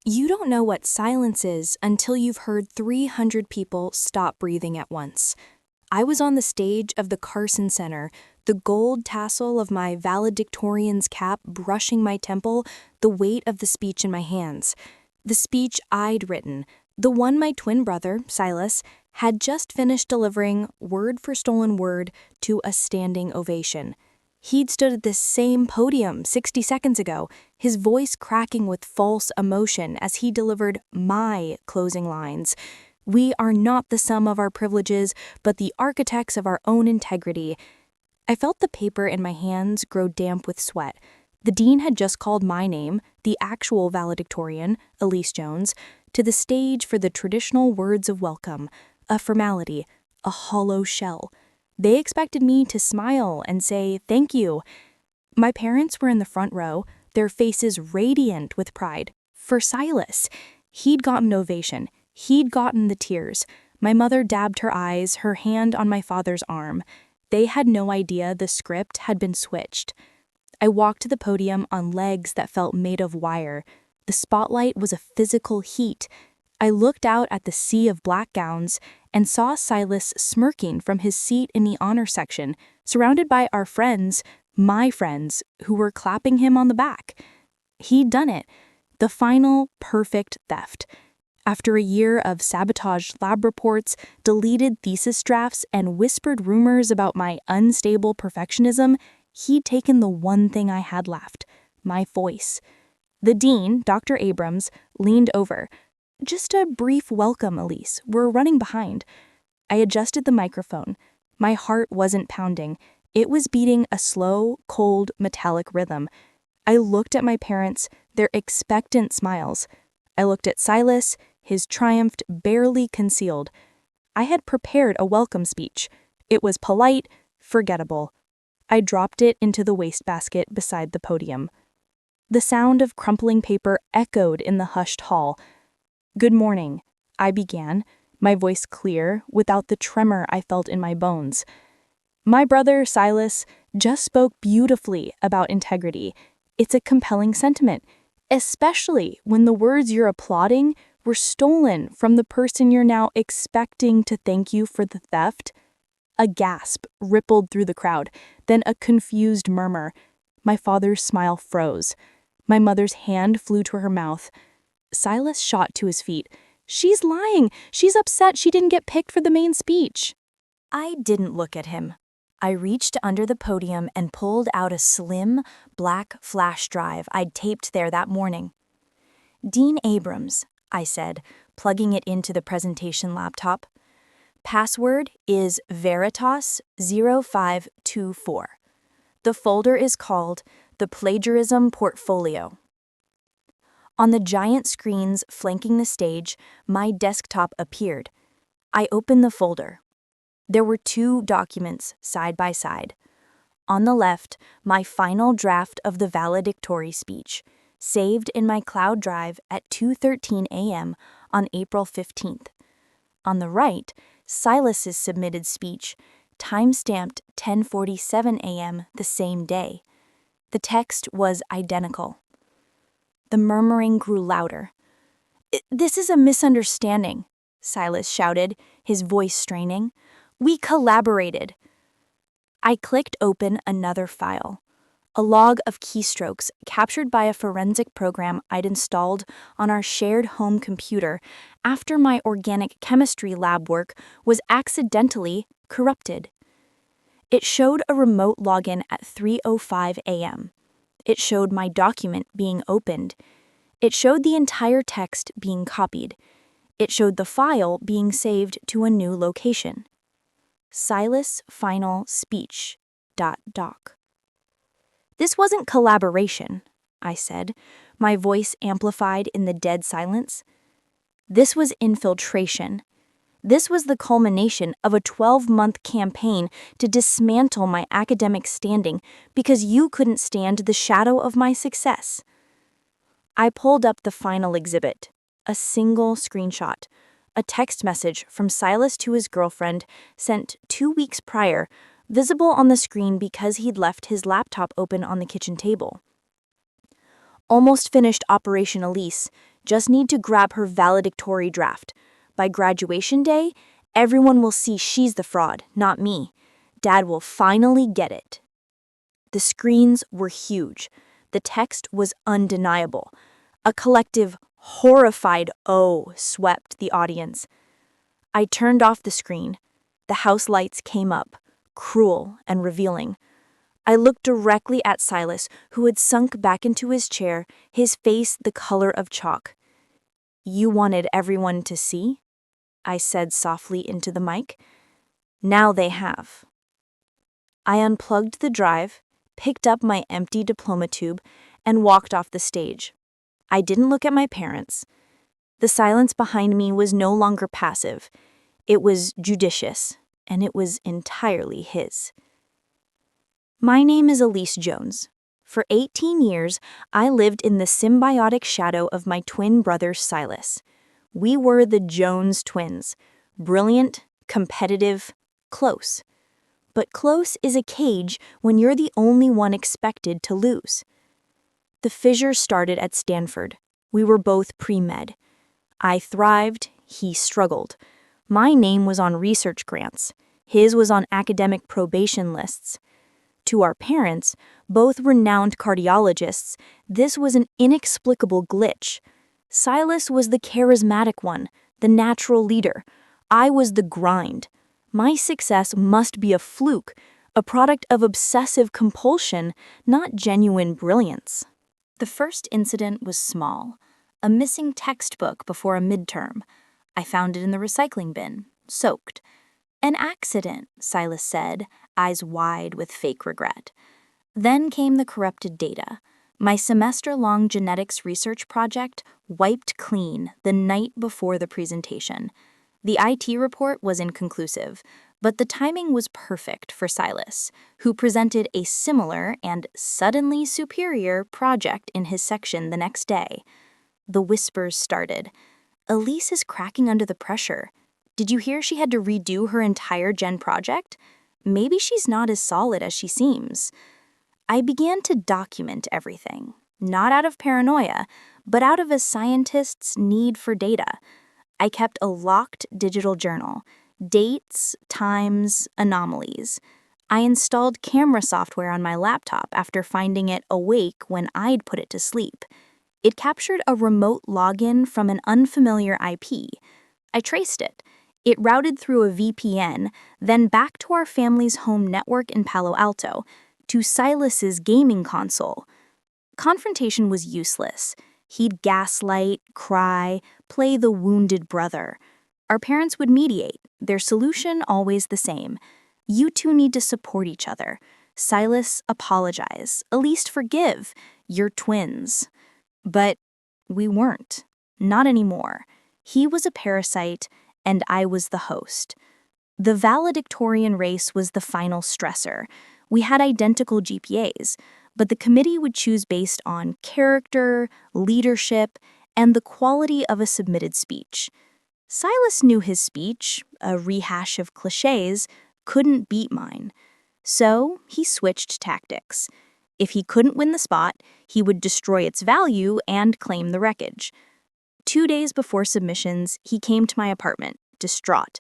You don't know what silence is until you've heard 300 people stop breathing at once. I was on the stage of the Carson Center, the gold tassel of my valedictorian's cap brushing my temple, the weight of the speech in my hands. The speech I'd written, the one my twin brother, Silas, had just finished delivering word for stolen word to a standing ovation. He'd stood at this same podium 60 seconds ago, his voice cracking with false emotion as he delivered my closing lines. We are not the sum of our privileges, but the architects of our own integrity. I felt the paper in my hands grow damp with sweat. The dean had just called my name, the actual valedictorian, Elise Jones, to the stage for the traditional words of welcome, a formality, a hollow shell. They expected me to smile and say thank you. My parents were in the front row, their faces radiant with pride. For Silas, he'd gotten ovation. He'd gotten the tears. My mother dabbed her eyes, her hand on my father's arm. They had no idea the script had been switched. I walked to the podium on legs that felt made of wire. The spotlight was a physical heat. I looked out at the sea of black gowns and saw Silas smirking from his seat in the honor section, surrounded by our friends, my friends, who were clapping him on the back. He'd done it. The final, perfect theft. After a year of sabotaged lab reports, deleted thesis drafts, and whispered rumors about my unstable perfectionism, he'd taken the one thing I had left, my voice. The dean, Dr. Abrams, leaned over. "Just a brief welcome, Elise. We're running behind." I adjusted the microphone. My heart wasn't pounding. It was beating a slow, cold, metallic rhythm. I looked at my parents, their expectant smiles. I looked at Silas, his triumph barely concealed. I had prepared a welcome speech. It was polite, forgettable. I dropped it into the wastebasket beside the podium. The sound of crumpling paper echoed in the hushed hall. "Good morning," I began, my voice clear, without the tremor I felt in my bones. "My brother, Silas, just spoke beautifully about integrity. It's a compelling sentiment, especially when the words you're applauding were stolen from the person you're now expecting to thank you for the theft." A gasp rippled through the crowd, then a confused murmur. My father's smile froze. My mother's hand flew to her mouth. Silas shot to his feet. "She's lying. She's upset she didn't get picked for the main speech." I didn't look at him. I reached under the podium and pulled out a slim, black flash drive I'd taped there that morning. "Dean Abrams," I said, plugging it into the presentation laptop. "Password is Veritas0524. The folder is called the Plagiarism Portfolio." On the giant screens flanking the stage, my desktop appeared. I opened the folder. There were 2 documents side by side. On the left, my final draft of the valedictory speech, saved in my cloud drive at 2:13 a.m. on April 15th. On the right, Silas's submitted speech, time-stamped 10:47 a.m. the same day. The text was identical. The murmuring grew louder. "This is a misunderstanding," Silas shouted, his voice straining. "We collaborated." I clicked open another file, a log of keystrokes captured by a forensic program I'd installed on our shared home computer after my organic chemistry lab work was accidentally corrupted. It showed a remote login at 3:05 a.m. It showed my document being opened. It showed the entire text being copied. It showed the file being saved to a new location. Silas final speech. Doc. "This wasn't collaboration," I said, my voice amplified in the dead silence. "This was infiltration. This was the culmination of a 12-month campaign to dismantle my academic standing because you couldn't stand the shadow of my success." I pulled up the final exhibit, a single screenshot, a text message from Silas to his girlfriend sent 2 weeks prior, visible on the screen because he'd left his laptop open on the kitchen table. "Almost finished Operation Elise. Just need to grab her valedictory draft. By graduation day, everyone will see she's the fraud, not me. Dad will finally get it. The screens were huge. The text was undeniable. A collective, horrified "oh" swept the audience. I turned off the screen. The house lights came up, cruel and revealing. I looked directly at Silas, who had sunk back into his chair, his face the color of chalk. "You wanted everyone to see?" I said softly into the mic. "Now they have." I unplugged the drive, picked up my empty diploma tube, and walked off the stage. I didn't look at my parents. The silence behind me was no longer passive. It was judicious, and it was entirely his. My name is Elise Jones. For 18 years, I lived in the symbiotic shadow of my twin brother Silas. We were the Jones twins, brilliant, competitive, close. But close is a cage when you're the only one expected to lose. The fissure started at Stanford. We were both pre-med. I thrived, he struggled. My name was on research grants. His was on academic probation lists. To our parents, both renowned cardiologists, this was an inexplicable glitch. Silas was the charismatic one, the natural leader. I was the grind. My success must be a fluke, a product of obsessive compulsion, not genuine brilliance. The first incident was small, a missing textbook before a midterm. I found it in the recycling bin, soaked. "An accident," Silas said, eyes wide with fake regret. Then came the corrupted data. My semester-long genetics research project wiped clean the night before the presentation. The IT report was inconclusive, but the timing was perfect for Silas, who presented a similar and suddenly superior project in his section the next day. The whispers started. "Elise is cracking under the pressure. Did you hear she had to redo her entire gen project? Maybe she's not as solid as she seems." I began to document everything, not out of paranoia, but out of a scientist's need for data. I kept a locked digital journal, dates, times, anomalies. I installed camera software on my laptop after finding it awake when I'd put it to sleep. It captured a remote login from an unfamiliar IP. I traced it. It routed through a VPN, then back to our family's home network in Palo Alto, to Silas's gaming console. Confrontation was useless. He'd gaslight, cry, play the wounded brother. Our parents would mediate, their solution always the same. "You two need to support each other. Silas, apologize. Elise, forgive. You're twins." But we weren't. Not anymore. He was a parasite, and I was the host. The valedictorian race was the final stressor. We had identical GPAs, but the committee would choose based on character, leadership, and the quality of a submitted speech. Silas knew his speech, a rehash of cliches, couldn't beat mine. So he switched tactics. If he couldn't win the spot, he would destroy its value and claim the wreckage. 2 days before submissions, he came to my apartment, distraught.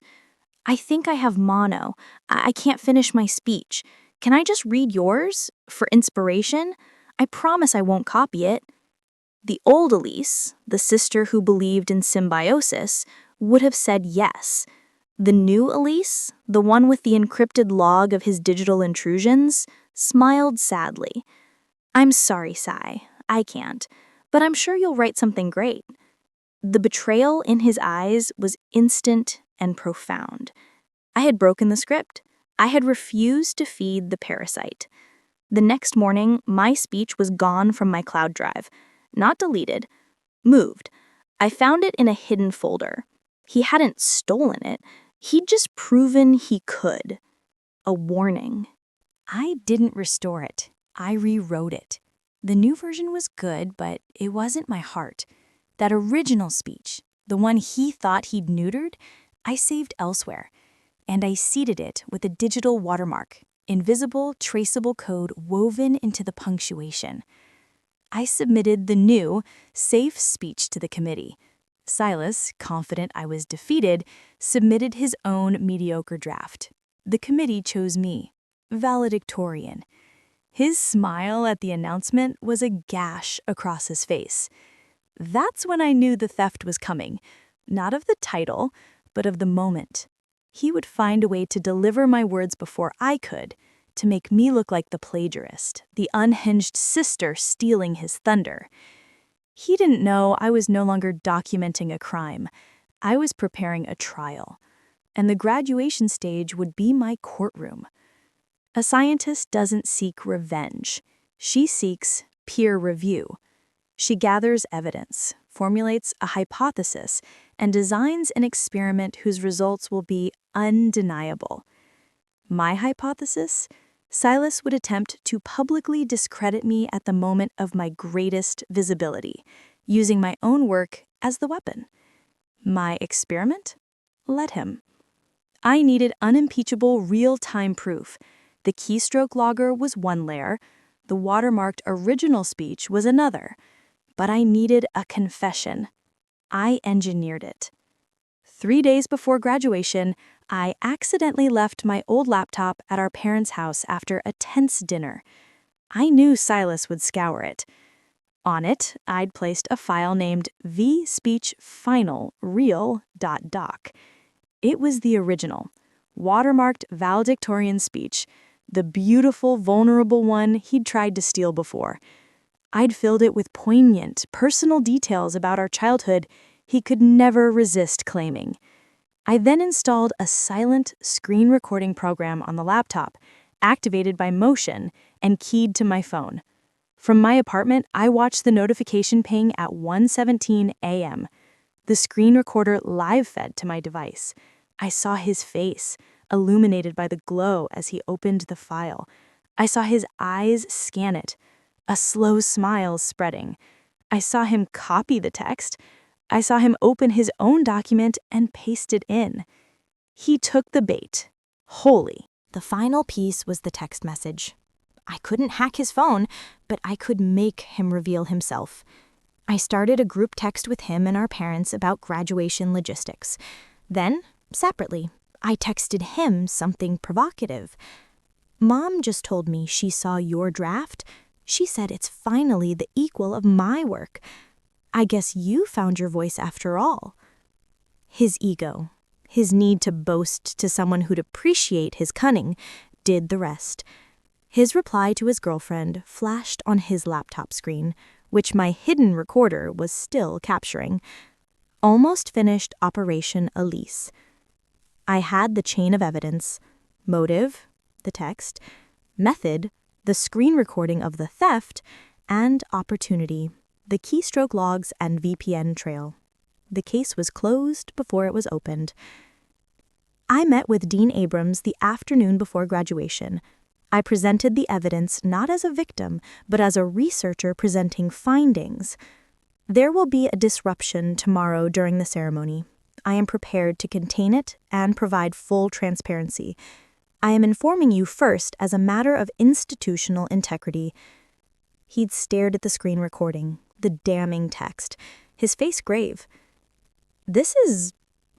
"I think I have mono. I can't finish my speech. Can I just read yours? For inspiration? I promise I won't copy it." The old Elise, the sister who believed in symbiosis, would have said yes. The new Elise, the one with the encrypted log of his digital intrusions, smiled sadly. "I'm sorry, Sai. I can't. But I'm sure you'll write something great." The betrayal in his eyes was instant and profound. I had broken the script. I had refused to feed the parasite. The next morning, my speech was gone from my cloud drive. Not deleted, moved. I found it in a hidden folder. He hadn't stolen it. He'd just proven he could. A warning. I didn't restore it. I rewrote it. The new version was good, but it wasn't my heart. That original speech, the one he thought he'd neutered, I saved elsewhere. And I seeded it with a digital watermark, invisible, traceable code woven into the punctuation. I submitted the new, safe speech to the committee. Silas, confident I was defeated, submitted his own mediocre draft. The committee chose me, valedictorian. His smile at the announcement was a gash across his face. That's when I knew the theft was coming, not of the title, but of the moment. He would find a way to deliver my words before I could, to make me look like the plagiarist, the unhinged sister stealing his thunder. He didn't know I was no longer documenting a crime. I was preparing a trial, and the graduation stage would be my courtroom. A scientist doesn't seek revenge. She seeks peer review. She gathers evidence, formulates a hypothesis, and designs an experiment whose results will be undeniable. My hypothesis? Silas would attempt to publicly discredit me at the moment of my greatest visibility, using my own work as the weapon. My experiment? Let him. I needed unimpeachable real-time proof. The keystroke logger was one layer, the watermarked original speech was another. But I needed a confession. I engineered it. 3 days before graduation, I accidentally left my old laptop at our parents' house after a tense dinner. I knew Silas would scour it. On it, I'd placed a file named vspeechfinalreal.doc. It was the original, watermarked valedictorian speech, the beautiful, vulnerable one he'd tried to steal before. I'd filled it with poignant, personal details about our childhood he could never resist claiming. I then installed a silent screen recording program on the laptop, activated by motion and keyed to my phone. From my apartment, I watched the notification ping at 1:17 a.m. The screen recorder live-fed to my device. I saw his face, illuminated by the glow as he opened the file. I saw his eyes scan it, a slow smile spreading. I saw him copy the text. I saw him open his own document and paste it in. He took the bait, wholly. The final piece was the text message. I couldn't hack his phone, but I could make him reveal himself. I started a group text with him and our parents about graduation logistics. Then, separately, I texted him something provocative. Mom just told me she saw your draft. She said it's finally the equal of my work. I guess you found your voice after all. His ego, his need to boast to someone who'd appreciate his cunning, did the rest. His reply to his girlfriend flashed on his laptop screen, which my hidden recorder was still capturing. Almost finished Operation Elise. I had the chain of evidence, motive, the text, method, the screen recording of the theft, and opportunity, the keystroke logs and VPN trail. The case was closed before it was opened. I met with Dean Abrams the afternoon before graduation. I presented the evidence not as a victim, but as a researcher presenting findings. There will be a disruption tomorrow during the ceremony. I am prepared to contain it and provide full transparency. I am informing you first as a matter of institutional integrity. He'd stared at the screen recording, the damning text, his face grave. This is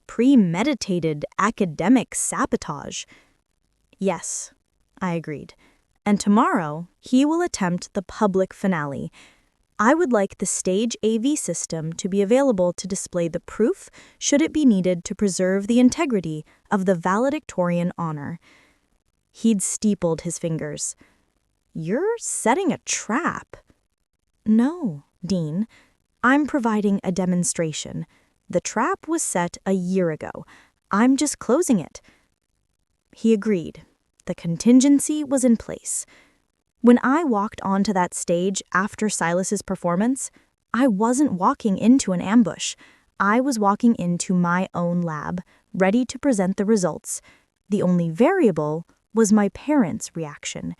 premeditated academic sabotage. Yes, I agreed. And tomorrow, he will attempt the public finale. I would like the stage AV system to be available to display the proof should it be needed to preserve the integrity of the valedictorian honor. He'd steepled his fingers. You're setting a trap. No, Dean. I'm providing a demonstration. The trap was set a year ago. I'm just closing it. He agreed. The contingency was in place. When I walked onto that stage after Silas's performance, I wasn't walking into an ambush. I was walking into my own lab, ready to present the results. The only variable was my parents' reaction.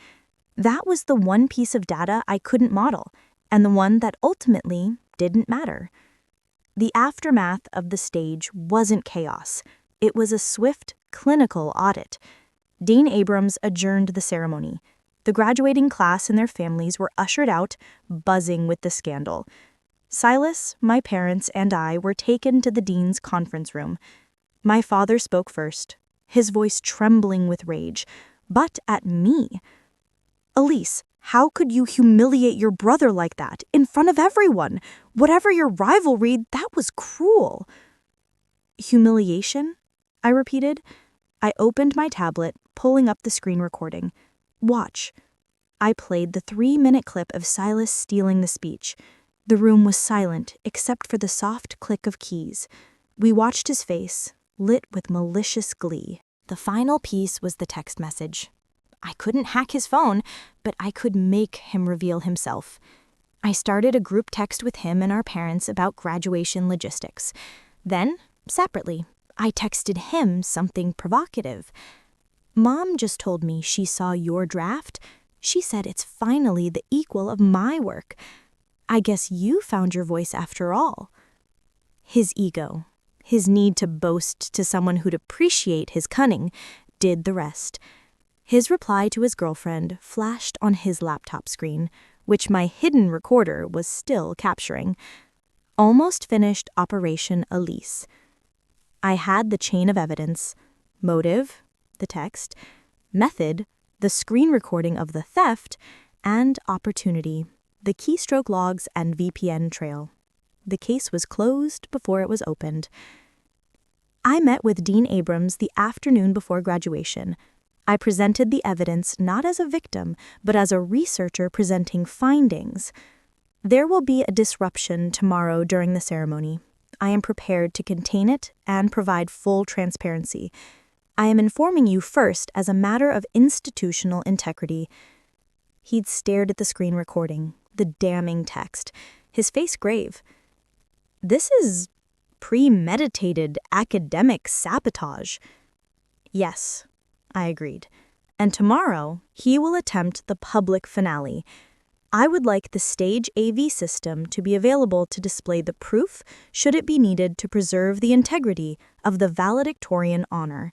That was the one piece of data I couldn't model, and the one that ultimately didn't matter. The aftermath of the stage wasn't chaos. It was a swift, clinical audit. Dean Abrams adjourned the ceremony. The graduating class and their families were ushered out, buzzing with the scandal. Silas, my parents, and I were taken to the dean's conference room. My father spoke first, his voice trembling with rage, but at me. "Elise, how could you humiliate your brother like that, in front of everyone? Whatever your rivalry, that was cruel." "Humiliation?" I repeated. I opened my tablet, pulling up the screen recording. "Watch." I played the 3-minute clip of Silas stealing the speech. The room was silent, except for the soft click of keys. We watched his face, lit with malicious glee. The final piece was the text message. I couldn't hack his phone, but I could make him reveal himself. I started a group text with him and our parents about graduation logistics. Then, separately, I texted him something provocative. "Mom just told me she saw your draft. She said it's finally the equal of my work. I guess you found your voice after all." His ego, his need to boast to someone who'd appreciate his cunning, did the rest. His reply to his girlfriend flashed on his laptop screen, which my hidden recorder was still capturing. "Almost finished Operation Elise." I had the chain of evidence: motive, the text; method, the screen recording of the theft; and opportunity, the keystroke logs and VPN trail. The case was closed before it was opened. I met with Dean Abrams the afternoon before graduation. I presented the evidence not as a victim, but as a researcher presenting findings. There will be a disruption tomorrow during the ceremony. I am prepared to contain it and provide full transparency. I am informing you first as a matter of institutional integrity. He'd stared at the screen recording, the damning text, his face grave. "This is premeditated academic sabotage." "Yes," I agreed. "And tomorrow, he will attempt the public finale. I would like the stage AV system to be available to display the proof should it be needed to preserve the integrity of the valedictorian honor."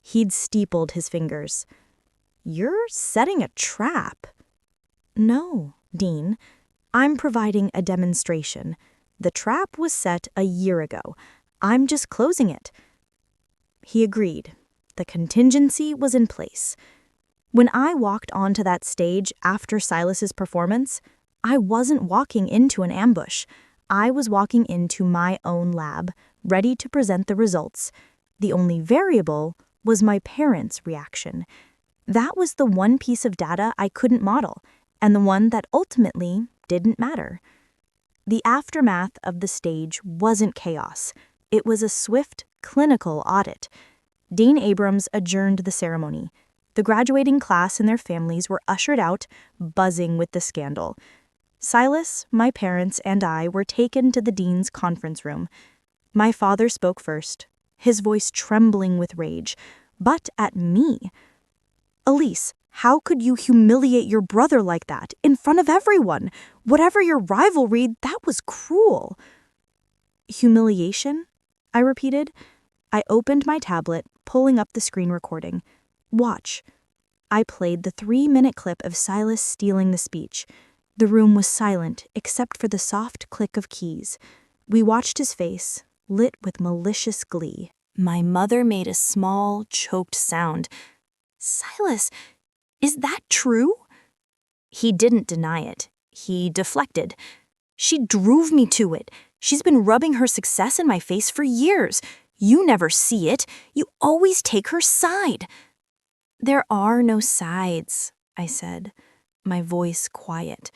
He'd steepled his fingers. "You're setting a trap." "No, Dean. I'm providing a demonstration. The trap was set a year ago. I'm just closing it." He agreed. The contingency was in place. When I walked onto that stage after Silas's performance, I wasn't walking into an ambush. I was walking into my own lab, ready to present the results. The only variable was my parents' reaction. That was the one piece of data I couldn't model, and the one that ultimately didn't matter. The aftermath of the stage wasn't chaos. It was a swift, clinical audit. Dean Abrams adjourned the ceremony. The graduating class and their families were ushered out, buzzing with the scandal. Silas, my parents, and I were taken to the dean's conference room. My father spoke first, his voice trembling with rage, but at me. "Elise, how could you humiliate your brother like that, in front of everyone? Whatever your rivalry, that was cruel." "Humiliation?" I repeated. I opened my tablet, pulling up the screen recording. "Watch." I played the 3-minute clip of Silas stealing the speech. The room was silent, except for the soft click of keys. We watched his face, lit with malicious glee. My mother made a small, choked sound. "Silas, is that true?" He didn't deny it. He deflected. "She drove me to it. She's been rubbing her success in my face for years. You never see it. You always take her side." "There are no sides," I said, my voice quiet.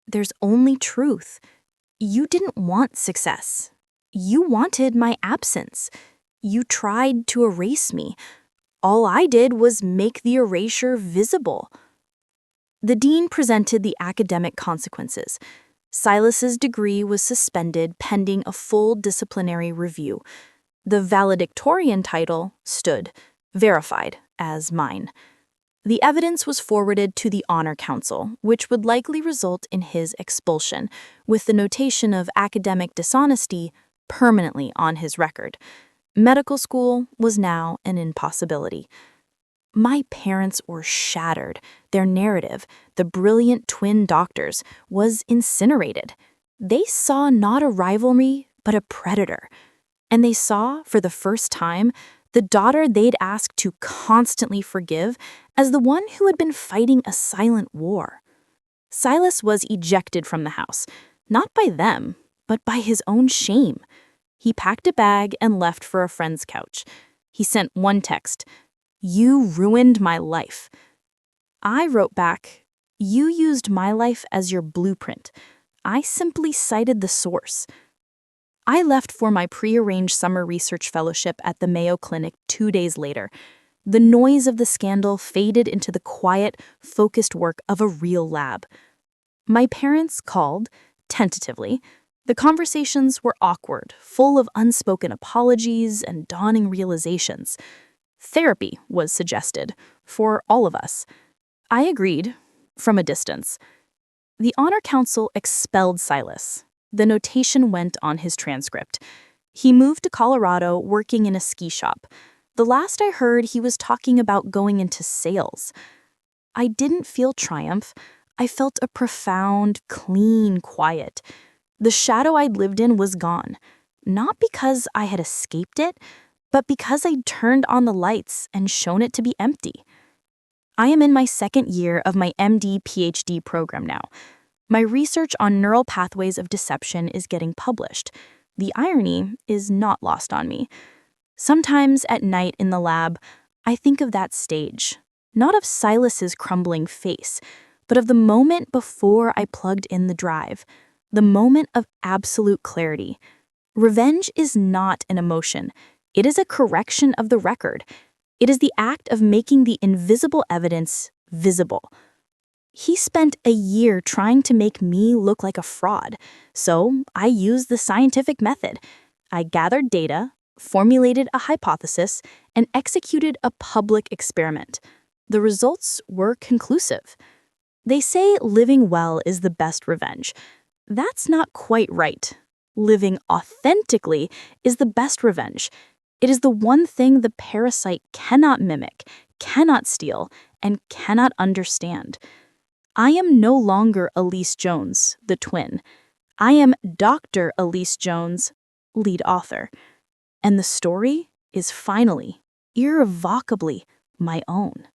"There's only truth. You didn't want success. You wanted my absence. You tried to erase me. All I did was make the erasure visible." The dean presented the academic consequences. Silas's degree was suspended pending a full disciplinary review. The valedictorian title stood, verified, as mine. The evidence was forwarded to the Honor Council, which would likely result in his expulsion, with the notation of academic dishonesty permanently on his record. Medical school was now an impossibility. My parents were shattered. Their narrative, the brilliant twin doctors, was incinerated. They saw not a rivalry, but a predator. And they saw, for the first time, the daughter they'd asked to constantly forgive as the one who had been fighting a silent war. Silas was ejected from the house, not by them, but by his own shame. He packed a bag and left for a friend's couch. He sent one text, "You ruined my life." I wrote back, "You used my life as your blueprint. I simply cited the source." I left for my prearranged summer research fellowship at the Mayo Clinic 2 days later. The noise of the scandal faded into the quiet, focused work of a real lab. My parents called, tentatively. The conversations were awkward, full of unspoken apologies and dawning realizations. Therapy was suggested, for all of us. I agreed, from a distance. The Honor Council expelled Silas. The notation went on his transcript. He moved to Colorado working in a ski shop. The last I heard, he was talking about going into sales. I didn't feel triumph. I felt a profound, clean quiet. The shadow I'd lived in was gone. Not because I had escaped it, but because I'd turned on the lights and shown it to be empty. I am in my second year of my MD-PhD program now. My research on neural pathways of deception is getting published. The irony is not lost on me. Sometimes at night in the lab, I think of that stage, not of Silas's crumbling face, but of the moment before I plugged in the drive, the moment of absolute clarity. Revenge is not an emotion. It is a correction of the record. It is the act of making the invisible evidence visible. He spent a year trying to make me look like a fraud, so I used the scientific method. I gathered data, formulated a hypothesis, and executed a public experiment. The results were conclusive. They say living well is the best revenge. That's not quite right. Living authentically is the best revenge. It is the one thing the parasite cannot mimic, cannot steal, and cannot understand. I am no longer Elise Jones, the twin. I am Dr. Elise Jones, lead author. And the story is finally, irrevocably, my own.